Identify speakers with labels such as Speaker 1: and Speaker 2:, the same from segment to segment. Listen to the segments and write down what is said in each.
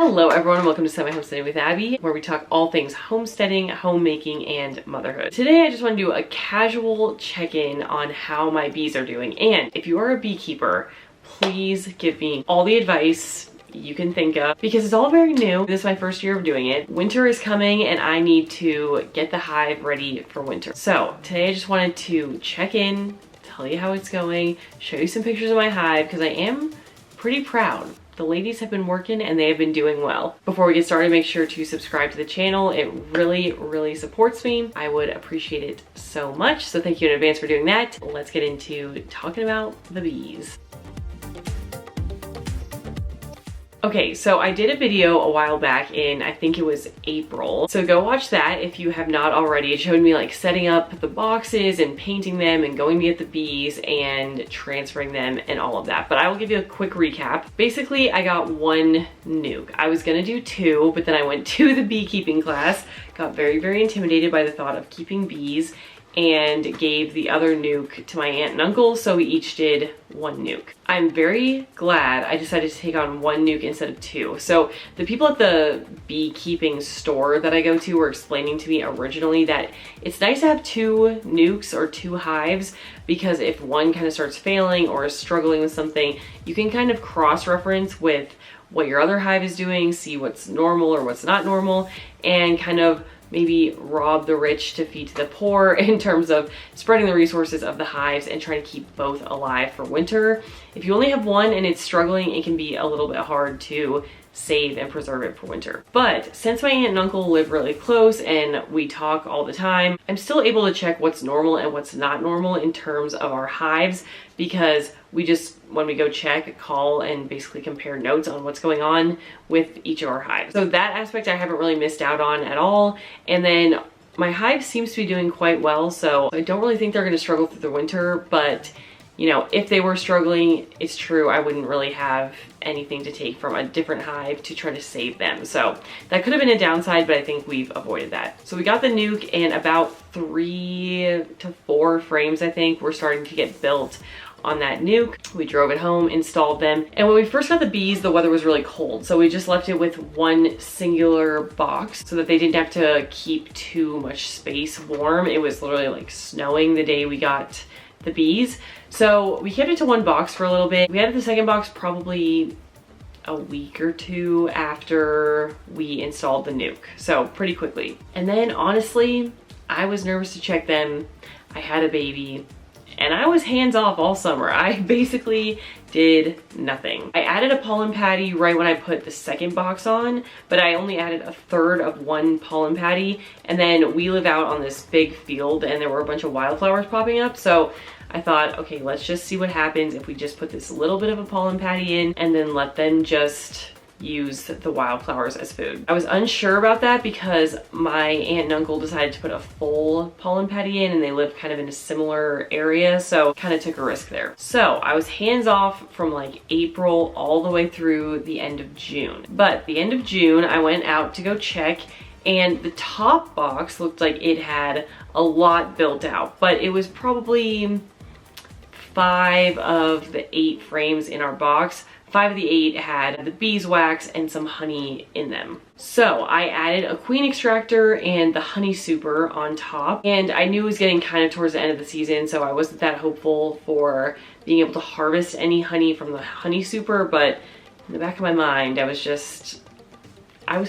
Speaker 1: Hello everyone, welcome to Semi-Homesteading with Abby, where we talk all things homesteading, homemaking, and motherhood. Today I just want to do a casual check-in on how my bees are doing, and if you are a beekeeper, please give me all the advice you can think of, because it's all very new. This is my first year of doing it. Winter is coming and I need to get the hive ready for winter. So today I just wanted to check in, tell you how it's going, show you some pictures of my hive, because I am pretty proud. The ladies have been working and they have been doing well. Before we get started, make sure to subscribe to the channel. It really supports me. I would appreciate it so much. So thank you in advance for doing that. Let's get into talking about the bees. Okay, so I did a video a while back in, I think it was April. So go watch that if you have not already. It showed me like setting up the boxes and painting them and going to get the bees and transferring them and all of that. But I will give you a quick recap. Basically, I got one nuke. I was gonna do two, but then I went to the beekeeping class, got very intimidated by the thought of keeping bees, and gave the other nuke to my aunt and uncle, so we each did one nuke. I'm very glad I decided to take on one nuke instead of two. So the people at the beekeeping store that I go to were explaining to me originally that it's nice to have two nukes or two hives, because if one kind of starts failing or is struggling with something, you can kind of cross-reference with what your other hive is doing, see what's normal or what's not normal, and kind of maybe rob the rich to feed to the poor in terms of spreading the resources of the hives and trying to keep both alive for winter. If you only have one and it's struggling, it can be a little bit hard to save and preserve it for winter. But since my aunt and uncle live really close and we talk all the time, I'm still able to check what's normal and what's not normal in terms of our hives, because we just, when we go check, call and basically compare notes on what's going on with each of our hives. So that aspect I haven't really missed out on at all. And then my hive seems to be doing quite well, so I don't really think they're gonna struggle through the winter, but you know, if they were struggling, it's true, I wouldn't really have anything to take from a different hive to try to save them. So that could have been a downside, but I think we've avoided that. So we got the nuke, and about 3 to 4 frames, I think, were starting to get built on that nuke. We drove it home, installed them, and when we first got the bees, the weather was really cold, so we just left it with one singular box so that they didn't have to keep too much space warm. It was literally like snowing the day we got the bees. So we kept it to one box for a little bit. We added the second box probably a week or two after we installed the nuke. So pretty quickly. And then honestly, I was nervous to check them. I had a baby and I was hands off all summer. I basically did nothing. I added a pollen patty right when I put the second box on, but I only added a third of one pollen patty. And then we live out on this big field and there were a bunch of wildflowers popping up. So I thought, okay, let's just see what happens if we just put this little bit of a pollen patty in and then let them just use the wildflowers as food. I was unsure about that because my aunt and uncle decided to put a full pollen patty in and they live kind of in a similar area, so kind of took a risk there. So I was hands off from like April all the way through the end of June. But the end of June, I went out to go check, and the top box looked like it had a lot built out, but it was probably 5 of the 8 frames in our box. 5 of the 8 had the beeswax and some honey in them. So I added a queen extractor and the honey super on top, and I knew it was getting kind of towards the end of the season, so I wasn't that hopeful for being able to harvest any honey from the honey super, but in the back of my mind, I was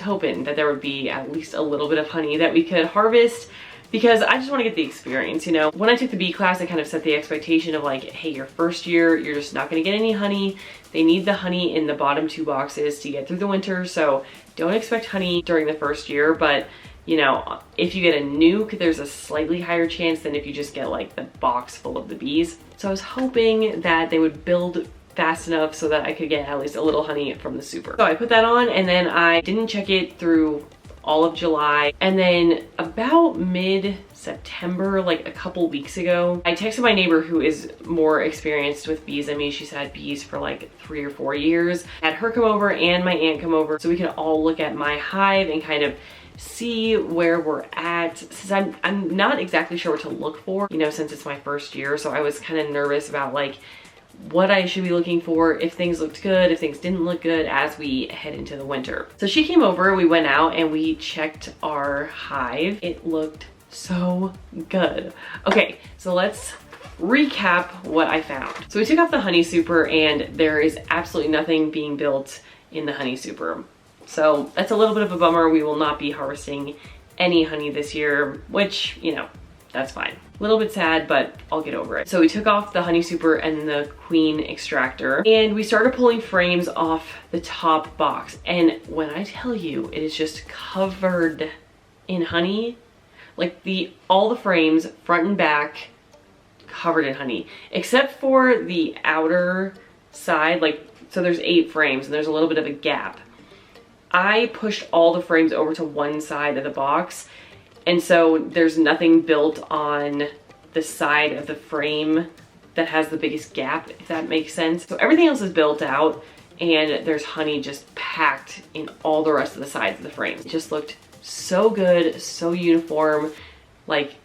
Speaker 1: hoping that there would be at least a little bit of honey that we could harvest, because I just want to get the experience, you know. When I took the bee class, I kind of set the expectation of like, hey, your first year, you're just not going to get any honey. They need the honey in the bottom 2 boxes to get through the winter, so don't expect honey during the first year. But you know, if you get a nuke, there's a slightly higher chance than if you just get like the box full of the bees. So I was hoping that they would build fast enough so that I could get at least a little honey from the super. So I put that on, and then I didn't check it through all of July, and then about mid-September, like a couple weeks ago, I texted my neighbor who is more experienced with bees than me. She's had bees for like 3 or 4 years. I had her come over and my aunt come over so we could all look at my hive and kind of see where we're at, since I'm not exactly sure what to look for, you know, since it's my first year. So I was kind of nervous about like what I should be looking for, if things looked good, if things didn't look good as we head into the winter. So she came over, we went out and we checked our hive. It looked so good. Okay, so let's recap what I found. So we took off the honey super and there is absolutely nothing being built in the honey super. So that's a little bit of a bummer. We will not be harvesting any honey this year, which, you know, that's fine. A little bit sad, but I'll get over it. So we took off the honey super and the queen extractor and we started pulling frames off the top box. And when I tell you, it is just covered in honey, like all the frames, front and back, covered in honey, except for the outer side, like, so there's 8 frames and there's a little bit of a gap. I pushed all the frames over to one side of the box, and so there's nothing built on the side of the frame that has the biggest gap, if that makes sense. So everything else is built out and there's honey just packed in all the rest of the sides of the frame. It just looked so good, so uniform, like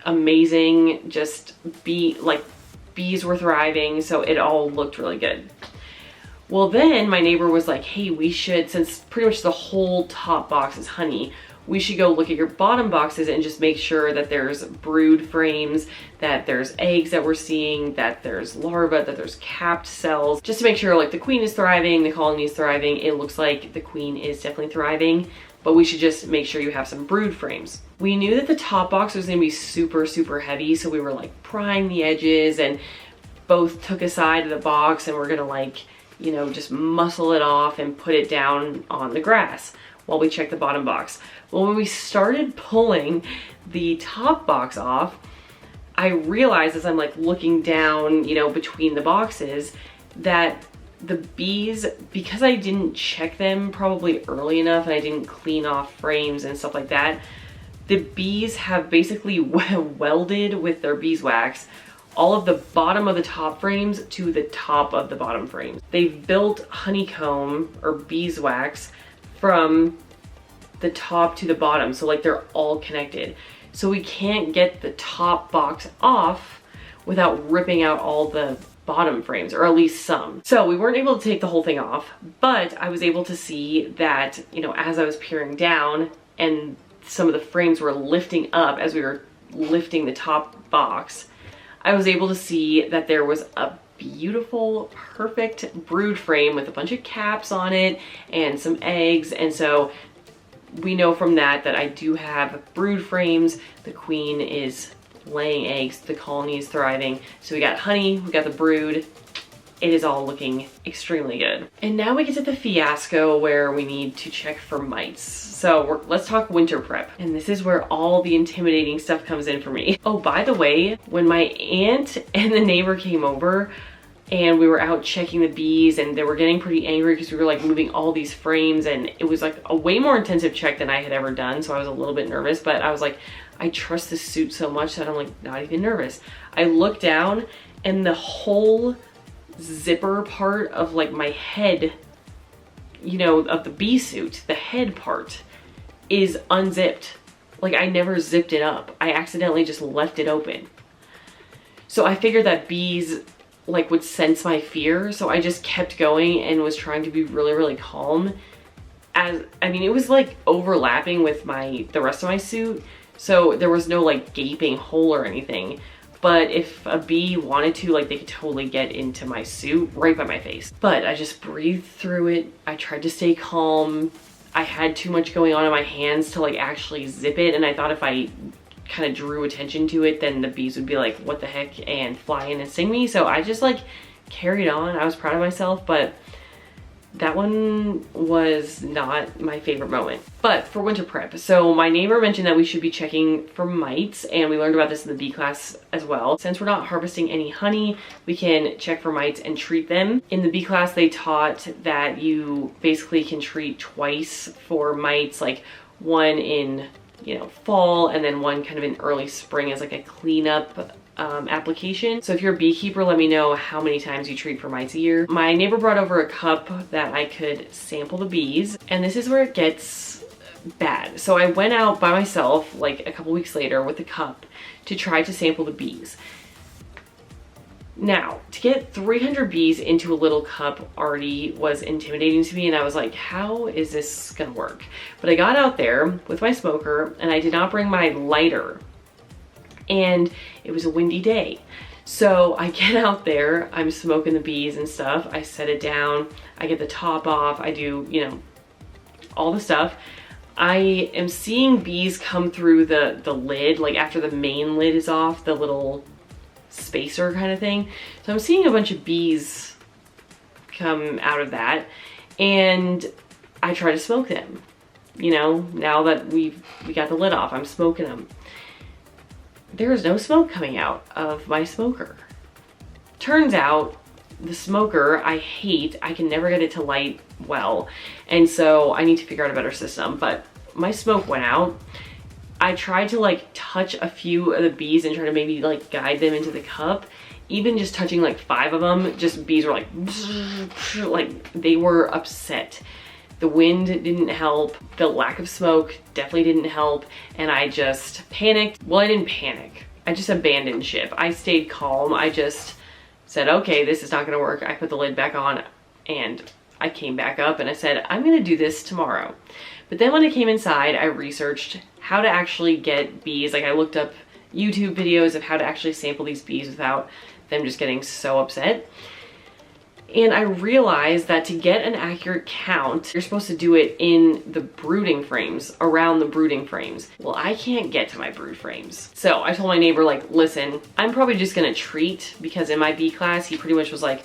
Speaker 1: amazing, just bees were thriving, so it all looked really good. Well, then my neighbor was like, hey, we should, since pretty much the whole top box is honey, we should go look at your bottom boxes and just make sure that there's brood frames, that there's eggs that we're seeing, that there's larvae, that there's capped cells, just to make sure like the queen is thriving, the colony is thriving. It looks like the queen is definitely thriving, but we should just make sure you have some brood frames. We knew that the top box was gonna be super, super heavy, so we were like prying the edges and both took a side of the box and we're gonna like, you know, just muscle it off and put it down on the grass while we check the bottom box. Well, when we started pulling the top box off, I realized as I'm like looking down, you know, between the boxes, that the bees, because I didn't check them probably early enough and I didn't clean off frames and stuff like that, the bees have basically welded with their beeswax all of the bottom of the top frames to the top of the bottom frames. They've built honeycomb or beeswax from the top to the bottom, so like they're all connected. So we can't get the top box off without ripping out all the bottom frames, or at least some. So we weren't able to take the whole thing off, but I was able to see that, you know, as I was peering down and some of the frames were lifting up as we were lifting the top box, I was able to see that there was a beautiful, perfect brood frame with a bunch of caps on it and some eggs. And so we know from that I do have brood frames. The queen is laying eggs, the colony is thriving. So we got honey, we got the brood. It is all looking extremely good. And now we get to the fiasco where we need to check for mites. So let's talk winter prep. And this is where all the intimidating stuff comes in for me. Oh, by the way, when my aunt and the neighbor came over and we were out checking the bees and they were getting pretty angry because we were like moving all these frames and it was like a way more intensive check than I had ever done. So I was a little bit nervous, but I was like, I trust this suit so much that I'm like not even nervous. I looked down and the whole zipper part of like my head, you know, of the bee suit, the head part is unzipped. Like I never zipped it up. I accidentally just left it open. So I figured that bees like would sense my fear. So I just kept going and was trying to be really, really calm. I mean, it was like overlapping with the rest of my suit. So there was no like gaping hole or anything. But if a bee wanted to, like they could totally get into my suit right by my face. But I just breathed through it. I tried to stay calm. I had too much going on in my hands to like actually zip it. And I thought if I kind of drew attention to it, then the bees would be like, what the heck, and fly in and sting me. So I just like carried on. I was proud of myself, but that one was not my favorite moment. But for winter prep, so my neighbor mentioned that we should be checking for mites, and we learned about this in the bee class as well. Since we're not harvesting any honey, we can check for mites and treat them. In the bee class, they taught that you basically can treat twice for mites, like one in, you know, fall and then one kind of in early spring as like a cleanup application. So if you're a beekeeper, let me know how many times you treat for mites a year. My neighbor brought over a cup that I could sample the bees, and this is where it gets bad. So I went out by myself like a couple weeks later with a cup to try to sample the bees. Now, to get 300 bees into a little cup already was intimidating to me, and I was like, how is this gonna work? But I got out there with my smoker, and I did not bring my lighter, and it was a windy day. So I get out there, I'm smoking the bees and stuff, I set it down, I get the top off, I do, you know, all the stuff. I am seeing bees come through the lid, like after the main lid is off, the little spacer kind of thing. So I'm seeing a bunch of bees come out of that, and I try to smoke them. You know, now that we got the lid off, I'm smoking them. There is no smoke coming out of my smoker. Turns out the smoker I hate, I can never get it to light well, and so I need to figure out a better system. But my smoke went out. I tried to like touch a few of the bees and try to maybe like guide them into the cup. Even just touching like 5 of them, just bees were like they were upset. The wind didn't help. The lack of smoke definitely didn't help. And I just panicked. Well, I didn't panic. I just abandoned ship. I stayed calm. I just said, okay, this is not gonna work. I put the lid back on and I came back up and I said, I'm gonna do this tomorrow. But then when I came inside, I researched how to actually get bees. Like I looked up YouTube videos of how to actually sample these bees without them just getting so upset. And I realized that to get an accurate count, you're supposed to do it in the brooding frames, around the brooding frames. Well, I can't get to my brood frames. So I told my neighbor, like, listen, I'm probably just gonna treat, because in my bee class, he pretty much was like,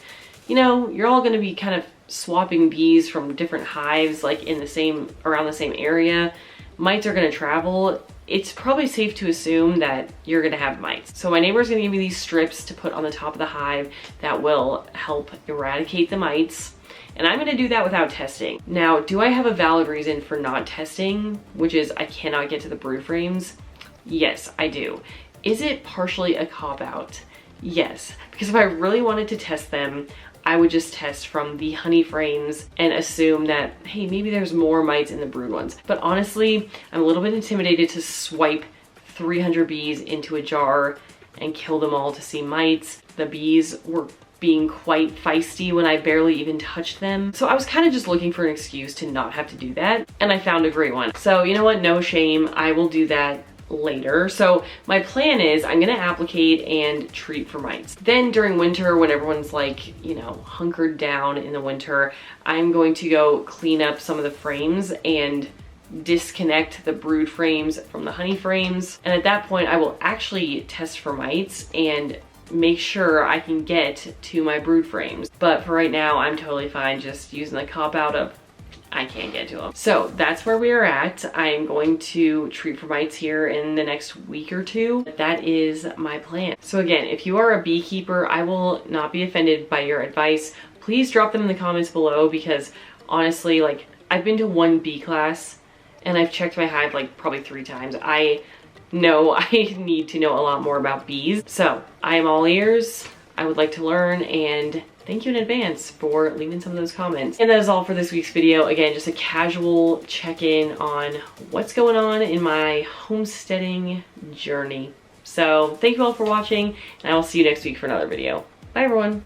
Speaker 1: you know, you're all gonna be kind of swapping bees from different hives, like in the same, around the same area. Mites are gonna travel. It's probably safe to assume that you're gonna have mites. So my neighbor's gonna give me these strips to put on the top of the hive that will help eradicate the mites. And I'm gonna do that without testing. Now, do I have a valid reason for not testing, which is I cannot get to the brood frames? Yes, I do. Is it partially a cop-out? Yes, because if I really wanted to test them, I would just test from the honey frames and assume that, hey, maybe there's more mites in the brood ones. But honestly, I'm a little bit intimidated to swipe 300 bees into a jar and kill them all to see mites. The bees were being quite feisty when I barely even touched them. So I was kind of just looking for an excuse to not have to do that. And I found a great one. So you know what? No shame. I will do that later. So my plan is I'm gonna applicate and treat for mites. Then during winter, when everyone's like, you know, hunkered down in the winter, I'm going to go clean up some of the frames and disconnect the brood frames from the honey frames. And at that point, I will actually test for mites and make sure I can get to my brood frames. But for right now, I'm totally fine just using the cop out of I can't get to them. So that's where we are at. I'm going to treat for mites here in the next week or two. That is my plan. So again, if you are a beekeeper, I will not be offended by your advice. Please drop them in the comments below, because honestly, like, I've been to one bee class and I've checked my hive like probably 3 times. I know I need to know a lot more about bees. So I am all ears. I would like to learn, and thank you in advance for leaving some of those comments. And that is all for this week's video. Again, just a casual check-in on what's going on in my homesteading journey. So thank you all for watching, and I will see you next week for another video. Bye everyone.